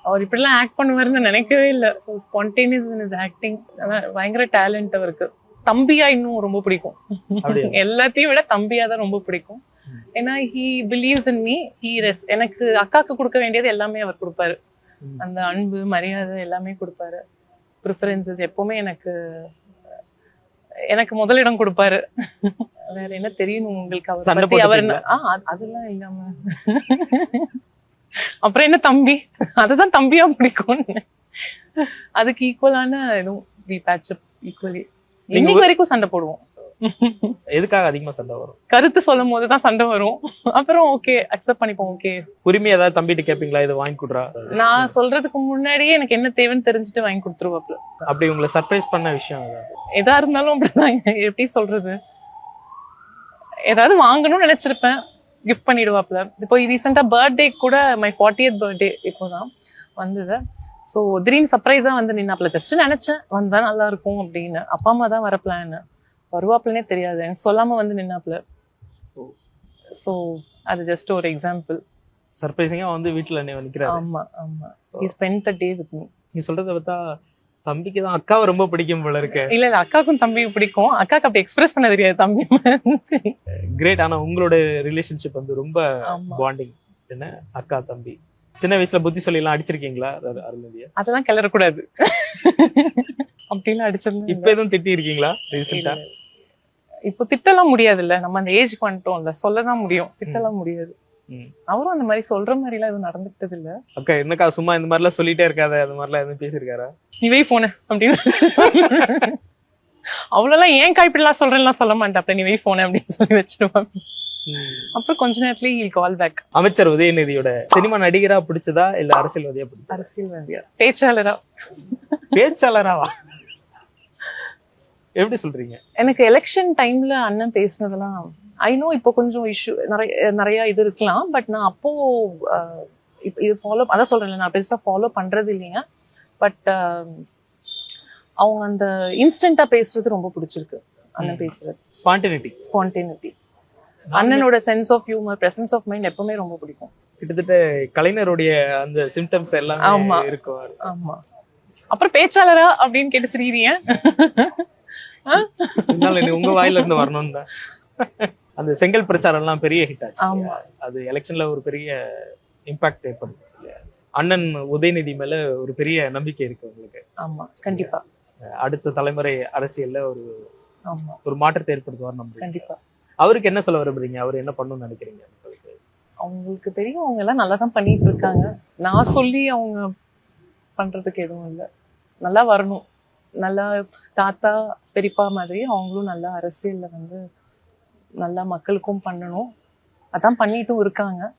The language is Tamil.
அவர் இப்படிலாம் ஆக்ட் பண்ணுவாருன்னு நினைக்கவே இல்லை. So spontaneous in is acting. பயங்கர டேலண்ட் அவருக்கு. தம்பியா இன்னும் ரொம்ப பிடிக்கும். எல்லாத்தையும் விட தம்பியா தான் ரொம்ப பிடிக்கும். ஏன்னா ஹி பிலீவ்ஸ் இன் மீ. எனக்கு அக்காக்கு கொடுக்க வேண்டியது எல்லாமே அவர் கொடுப்பாரு. அந்த அன்பு மரியாதை எல்லாமே கொடுப்பாரு. ப்ரிஃபரன்சஸ் எப்பவுமே எனக்கு முதலிடம் கொடுப்பாரு. வேற என்ன தெரியணும் உங்களுக்கு அவர் பத்தி? அவர் அதெல்லாம் இல்லாம அப்புறம் என்ன தம்பி, அதுதான் தம்பியா பிடிக்கும். அதுக்கு ஈக்குவலான எதுவும் வி பேட்ச் அப் ஈக்குவலி. இன்னைக்கு வரைக்கும் சண்டை போடுவோம். எதுக்காக அதிகமா சண்டை வரும்? கருத்து சொல்லும் போதுதான் சண்டை வரும். அப்புறம் ஓகே அக்செப்ட் பண்ணிப்போம். ஓகே உரிமை ஏதாவது தம்பிட்டு கேப்பீங்களா, இது வாங்கி கொடுறா? நான் சொல்றதுக்கு முன்னாடியே எனக்கு என்ன தேவைன்னு தெரிஞ்சுட்டு வாங்கி கொடுத்துருவாப்ல. அப்படி உங்களை சர்ப்ரைஸ் பண்ண விஷயம் எதா இருந்தாலும் அப்படிதான். எப்படி சொல்றது, ஏதாவது வாங்கணும்னு நினைச்சிருப்பேன், கிஃப்ட் பண்ணிடுவாப்ல. இப்போ ரீசெண்டா பர்த்டே கூட மை 40th பர்த்டே இப்போதான் வந்தது. ஸோ திடீர்னு சர்ப்ரைஸா வந்து நின்னாப்ல. ஜஸ்ட் நினைச்சேன் வந்தா நல்லா இருக்கும் அப்படின்னு. அப்பா அம்மா தான் வர பிளான். வருவாப்லனே தெரியாது, எனக்கு சொல்லாம வந்து நின்னாப்ல. ஸோ அது ஜஸ்ட் ஒரு எக்ஸாம்பிள். சர்ப்ரைசிங்கா வந்து வீட்டுல நிக்கிறாரு. ஆமா ஆமா. he spent the day with me. நீ சொல்றத பார்த்தா தம்பிக்கு தான் அக்காவை ரொம்ப பிடிக்கும் போல இருக்கு. இல்ல அக்காவுக்கும் தம்பிக்கு பிடிக்கும். அக்காக்கு அப்படி எக்ஸ்பிரஸ் பண்ண தெரியாது தம்பி. கிரேட். ஆனா உங்களோட ரிலேஷன்ஷிப் வந்து ரொம்ப பாண்டிங். என்ன அக்கா தம்பி. சின்ன வயசுல புத்தி சொல்லி எல்லாம் அடிச்சிருக்கீங்களா அருள்நிதியை? அதெல்லாம் கிளறக்கூடாது. அப்படிலாம் அடிச்சிருந்தேன். இப்ப எதுவும் திட்டி இருக்கீங்களா ரீசெண்டா? இப்போ திட்டலாம் முடியாது இல்ல, நம்ம அந்த ஏஜ் பண்ணிட்டோம்ல, சொல்லதான் முடியும், திட்டலாம் முடியாது. அவரும் அந்த மாதிரி சொல்ற மாதிரி எல்லாம் எதுவும் நடந்துட்டது இல்ல. அக்கா என்னக்கா சும்மா இந்த மாதிரி எல்லாம் சொல்லிட்டே இருக்காத, அந்த மாதிரி எல்லாம் எதுவும் பேசிருக்காரா? நீ வை போன அப்படின்னு அவ்வளவுலாம் ஏன் இப்படிலாம் சொல்றேன்லாம் சொல்ல மாட்டேன். நீ வை போன அப்படின்னு சொல்லி வச்சிருவான். அப்புறம் கொஞ்ச நேரத்துல he'll call back. அமைச்சர் உதயநிதியோட சினிமா நடிகரா பிடிச்சதா இல்ல அரசியல்வாதியா பிடிச்சதா? அரசியல்வாதியா? பேச்சாளரா? பேச்சாளராவா? எப்படி சொல்றீங்க? எனக்கு எலெக்ஷன் டைம்ல அண்ணன் பேசினதெல்லாம் ஐ நோ. இப்போ கொஞ்சம் இஷ்யூ நிறைய இது இருக்கலாம். பட் நான் அப்போ இது ஃபாலோ அதான் சொல்றேன், நான் பெருசா ஃபாலோ பண்றது இல்லைங்க. பட் அவங்க அந்த இன்ஸ்டன்டா பேசுறது ரொம்ப பிடிச்சிருக்கு. அண்ணன் பேசுறது ஸ்பான்டேனிட்டி. அண்ணனோட sense of humour, presence of mind எப்பவுமே ரொம்ப பிடிக்கும். கிட்டத்தட்ட கலைஞருடைய அந்த சிம்டம்ஸ் எல்லாம் இருக்கும். ஆமா. அப்புறம் பேச்சாளரா அப்படின்னு கேட்டு சிரிக்கிறீங்க. உங்க வாயில இருந்து வரணும் தான். அந்த செங்கல் பிரச்சாரம் எல்லாம் பெரிய ஹிட் ஆச்சு. அது எலெக்ஷன்ல ஒரு பெரிய இம்பாக்ட் ஏற்படுத்துச்சு. அண்ணன் உதயநிதி மேல ஒரு பெரிய நம்பிக்கை இருக்கு உங்களுக்கு? ஆமா கண்டிப்பா. அடுத்த தலைமுறை அரசியல்ல ஒரு மாற்றத்தை ஏற்படுத்துவார் நம்ம. கண்டிப்பா. அவருக்கு என்ன சொல்ல விரும்புறீங்க? அவர் என்ன பண்ணணும்னு நினைக்கிறீங்க? அவங்களுக்கு தெரியும், அவங்க எல்லாம் நல்லா தான் பண்ணிட்டு இருக்காங்க. நான் சொல்லி அவங்க பண்றதுக்கு எதுவும் இல்லை. நல்லா வரணும். நல்லா தாத்தா பெரியப்பா மாதிரி அவங்களும் நல்லா அரசியல்ல வந்து நல்லா மக்களுக்கும் பண்ணணும். அதான் பண்ணிட்டும் இருக்காங்க.